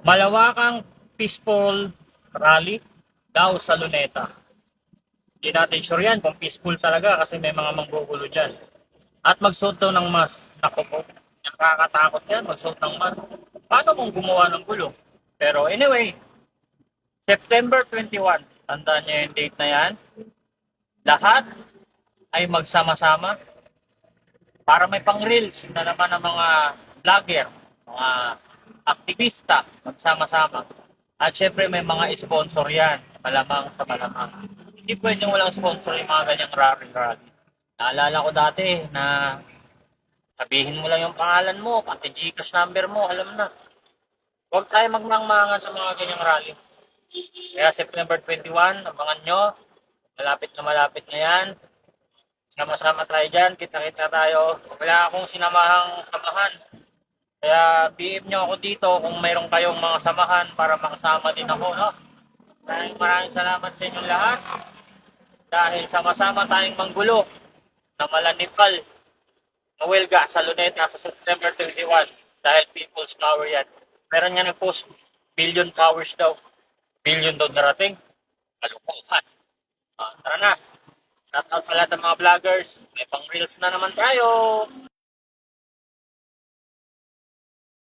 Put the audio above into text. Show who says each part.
Speaker 1: Malawakang peaceful rally daw sa Luneta. Hindi natin sure yan kung peaceful talaga kasi may mga manggugulo dyan. At magsuot daw ng mask. Naku po, nakakatakot yan magsuot ng mask. Paano kung gumawa ng gulo? Pero anyway, September 21, tandaan niyo yung date na yan. Lahat ay magsama-sama para may pang-reels na naman ng mga vlogger, mga aktivista, magsama-sama. At syempre may mga sponsor yan, malamang sa malamang. Hindi pwedeng walang sponsor yung mga ganyang rally-rally. Naalala ko dati na sabihin mo lang yung pangalan mo, pati Gcash number mo, alam na. Huwag tayo magmangmangan sa mga ganyang rally. Kaya September 21, abangan nyo. Malapit na yan. Sama-sama tayo dyan, kita-kita tayo. Wala akong samahan. Kaya PM nyo ako dito kung mayroon kayong mga samahan para makasama din ako, no? Maraming salamat sa inyong lahat. Dahil sama-sama tayong manggulo na malanikal na welga sa Luneta sa September 21. Dahil People's Power yan. Meron nga nag-post, billion powers daw. Billion daw narating. Kalukuhan. Tara na. Shout out sa lahat ng mga vloggers. May pang reels na naman tayo.